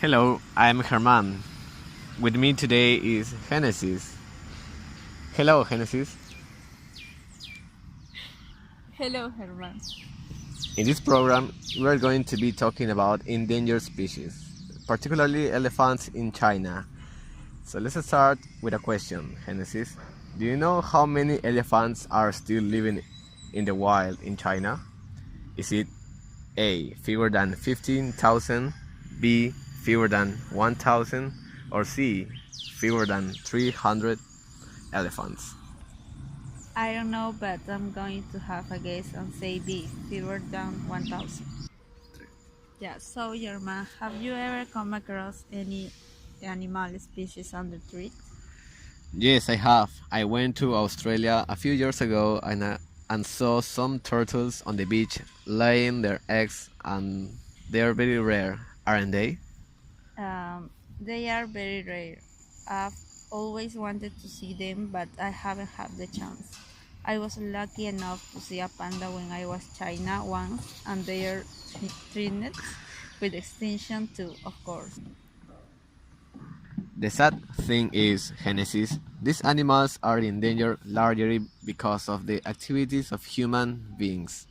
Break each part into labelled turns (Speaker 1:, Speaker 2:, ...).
Speaker 1: Hello, I'm Herman. With me today is Genesis. Hello, Genesis.
Speaker 2: Hello, Herman.
Speaker 1: In this program, we are going to be talking about endangered species, particularly elephants in China. So let's start with a question, Genesis. Do you know how many elephants are still living in the wild in China? Is it A, fewer than 15,000, B, fewer than 1,000, or C, fewer than 300 elephants?
Speaker 2: I don't know, but I'm going to have a guess and say B, fewer than 1,000. Yeah, so Yerma, have you ever come across any animal species under threat?
Speaker 1: Yes, I have. I went to Australia a few years ago and saw some turtles on the beach laying their eggs, and they are very rare, aren't they?
Speaker 2: They are very rare. I've always wanted to see them, but I haven't had the chance. I was lucky enough to see a panda when I was China once, and they are threatened with extinction too, of course.
Speaker 1: The sad thing is, Genesis, these animals are in danger largely because of the activities of human beings.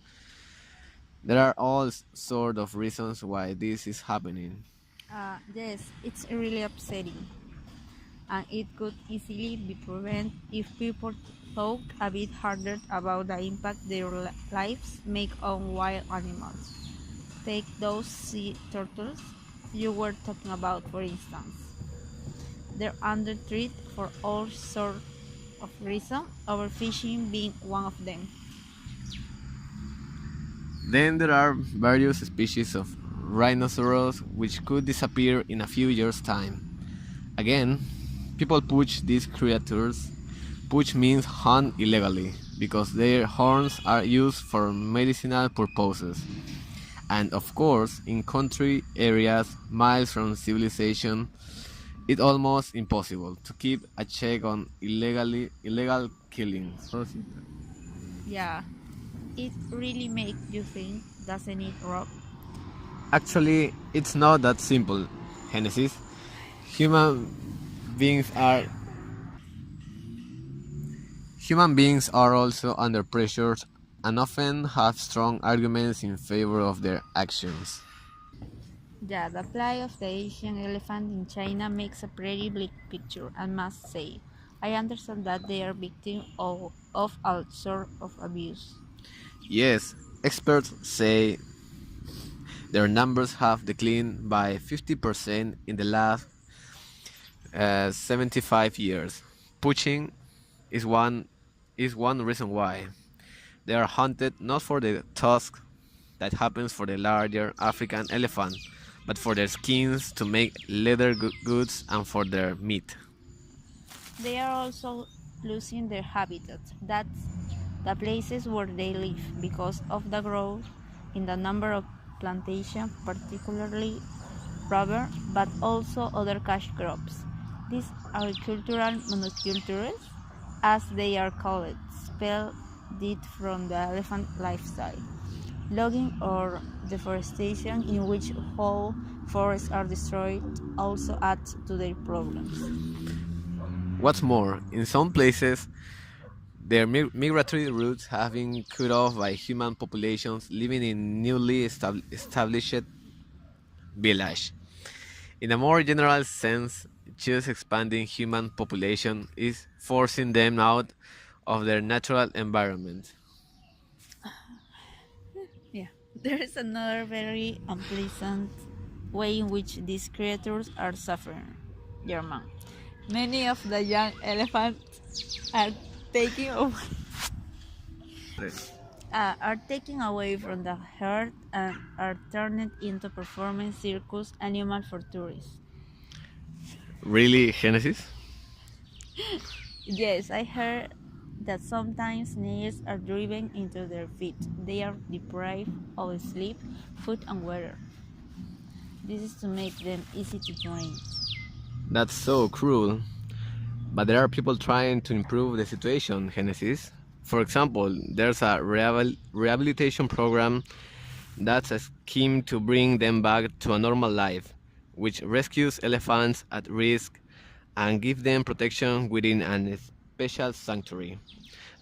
Speaker 1: There are all sorts of reasons why this is happening.
Speaker 2: Yes, it's really upsetting, and it could easily be prevented if people thought a bit harder about the impact their lives make on wild animals. Take those sea turtles you were talking about, for instance. They're under threat for all sorts of reasons, overfishing being one of them.
Speaker 1: Then there are various species of rhinoceros which could disappear in a few years' time. Again, people poach these creatures. Poach means hunt illegally because their horns are used for medicinal purposes. And of course, in country areas miles from civilization, it's almost impossible to keep a check on illegal killings.
Speaker 2: Yeah, it really makes you think, doesn't it, Rob?
Speaker 1: Actually, it's not that simple, Genesis. Human beings are Human beings are also under pressure and often have strong arguments in favor of their actions.
Speaker 2: Yeah, the plight of the Asian elephant in China makes a pretty bleak picture, I must say. I understand that they are victims of all sorts of abuse.
Speaker 1: Yes, experts say their numbers have declined by 50% in the last 75 years. Poaching is one reason why. They are hunted not for the tusk that happens for the larger African elephant, but for their skins to make leather goods and for their meat.
Speaker 2: They are also losing their habitat. That's the places where they live because of the growth in the number of plantations, particularly rubber, but also other cash crops. These agricultural monocultures, as they are called, spell it from the elephant lifestyle. Logging or deforestation, in which whole forests are destroyed, also adds to their problems.
Speaker 1: What's more, in some places, their migratory routes have been cut off by human populations living in newly established villages. In a more general sense, just expanding human population is forcing them out of their natural environment.
Speaker 2: Yeah, there is another very unpleasant way in which these creatures are suffering. German. Many of the young elephants are taking away, are taken away from the herd and are turned into performing circus animal for tourists.
Speaker 1: Really, Genesis?
Speaker 2: Yes, I heard that sometimes snails are driven into their feet. They are deprived of sleep, food, and water. This is to make them easy to train.
Speaker 1: That's so cruel. But there are people trying to improve the situation, Genesis. For example, there's a rehabilitation program that's a scheme to bring them back to a normal life. which rescues elephants at risk and give them protection within an special sanctuary.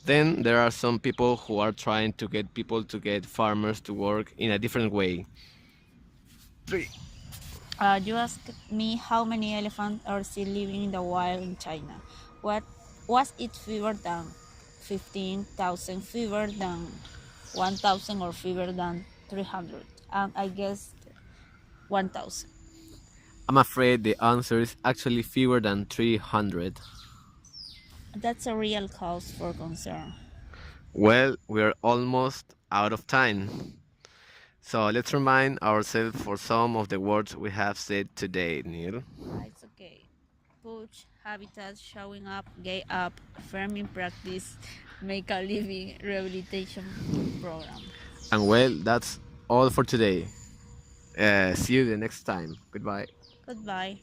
Speaker 1: Then there are some people who are trying to get people to get farmers to work in a different way. 3.
Speaker 2: You asked me how many elephants are still living in the wild in China. What was it fewer than 15,000, fewer than 1,000, or fewer than 300? And I guessed 1,000.
Speaker 1: I'm afraid the answer is actually fewer than 300.
Speaker 2: That's a real cause for concern.
Speaker 1: Well, we're almost out of time. So let's remind ourselves for some of the words we have said today, Neil.
Speaker 2: It's okay. Push, habitat, showing up, get up, farming practice, make a living, rehabilitation program.
Speaker 1: And well, that's all for today. See you the next time. Goodbye.
Speaker 2: Goodbye.